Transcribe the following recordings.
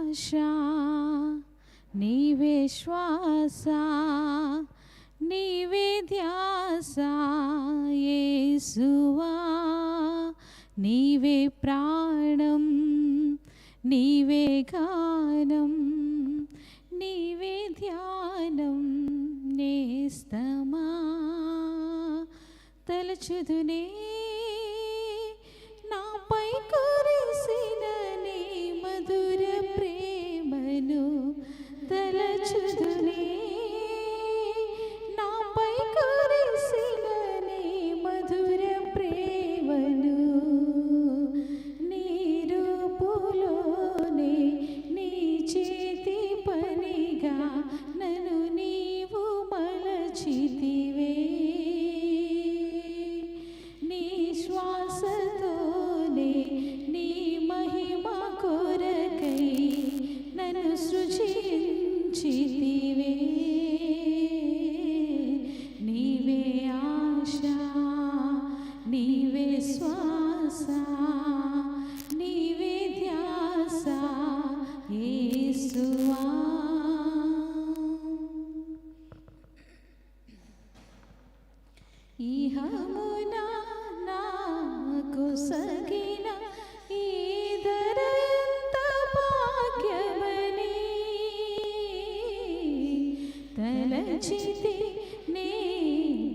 ఆశ నీవే శ్వాస నీవే ధ్యాస యేసువా నీవే ప్రాణం నీవే గానం నీవే ధ్యానం నేస్తమా తలచుదునే నాపై కురిసిన నీ మధుర ప్రేమను తలచుదునే నాపై కురిసిన నీ మధుర ప్రేమను నీ రూపులోనే నీ చేతి పనిగా నన్ను నీవు మలచితివే నీ శ్వాసతోనే నీ మహిమ కొరకై నన్ను సృజించితివే నీవే ఆశ నీవే శ్వాస నీవే ధ్యాస యేసువా ఇహమునా నాకు సగిన ఈదరంత భాగ్యమని తలచితి నీ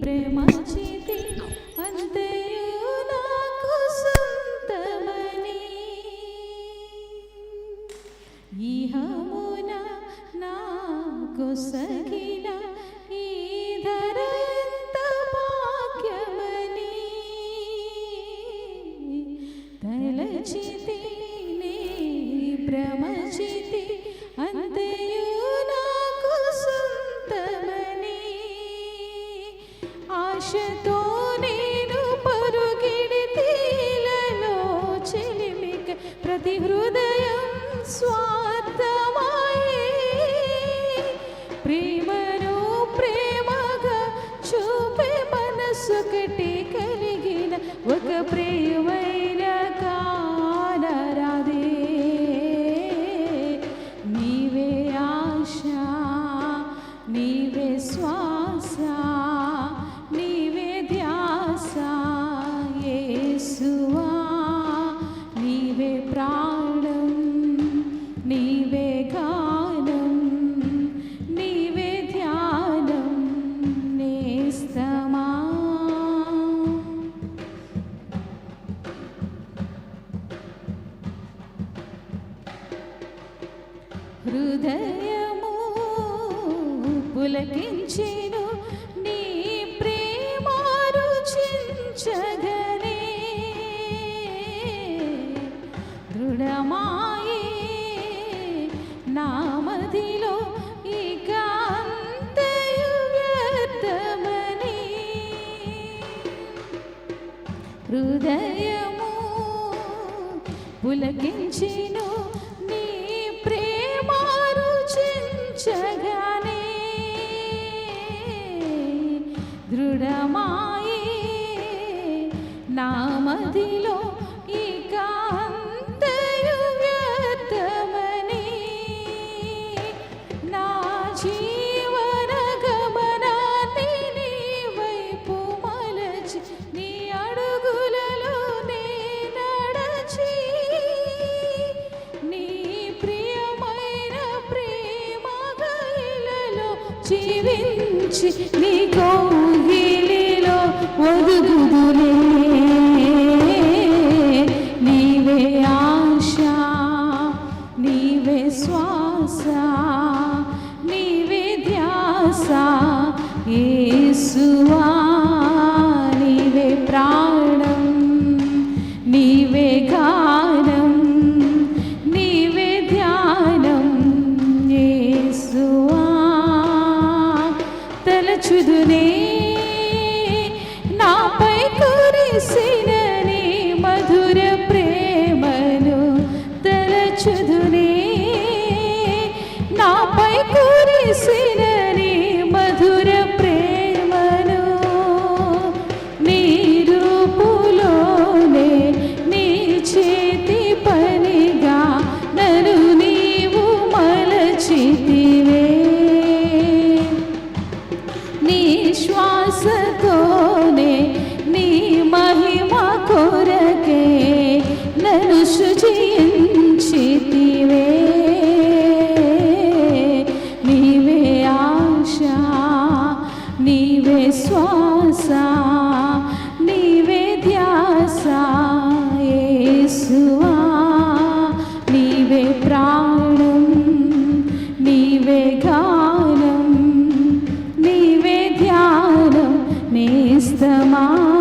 ప్రేమచితి అంతయు నాకు సొంతమని ఇహమునా నాకు సగిన ఈదరంత భాగ్యమని తలచితి నీ భ్రమచితి అంతయు నాకు సొంతమని ఆశతో నేను పరుగిడితిలలో చెలిమిక ప్రతి హృదయం స్వార్థమాయే ప్రేమను ప్రేమగా చూపే మనసుకటి కలిగిన ఒక ప్రియమైన కానరాదే నీవే ఆశ నీవే శ్వాస నీవే ధ్యాస యేసువా నీవే ప్రాణం నీవే గానం నీవే ధ్యానం నేస్తమా హృదయము పులకించెను నీ ప్రేమ రుచించగనే దృఢమాయే నామదిలో ఇక అంతయు వ్యర్థమని హృదయము పులకించెను నీ ప్రేమ రుచించగానే దృఢమాయే నామదిలో ఇక అంతయు వ్యర్థమని నా జీవన గమనాన్ని నీ వైపు మలచి నీ అడుగులలో నే నడచి నీ ప్రియమైన ప్రేమ గైలలో జీవించి నీ కౌగిలిలో ఒదుగుదులే నీవే ఆశ నీవే శ్వాస నీవే ధ్యాస యేసువా నీవే ప్రాణం నీవే గానం నీవే ధ్యానం యేసువా తలచుదునే నాపై కురిసిన నీ మధుర ప్రేమను తలచుదునే నాపై కురిసిన నీ మధుర ప్రేమను నీ రూపులోనే నీ చేతి పనిగా నన్ను నీవు ఇష్టమా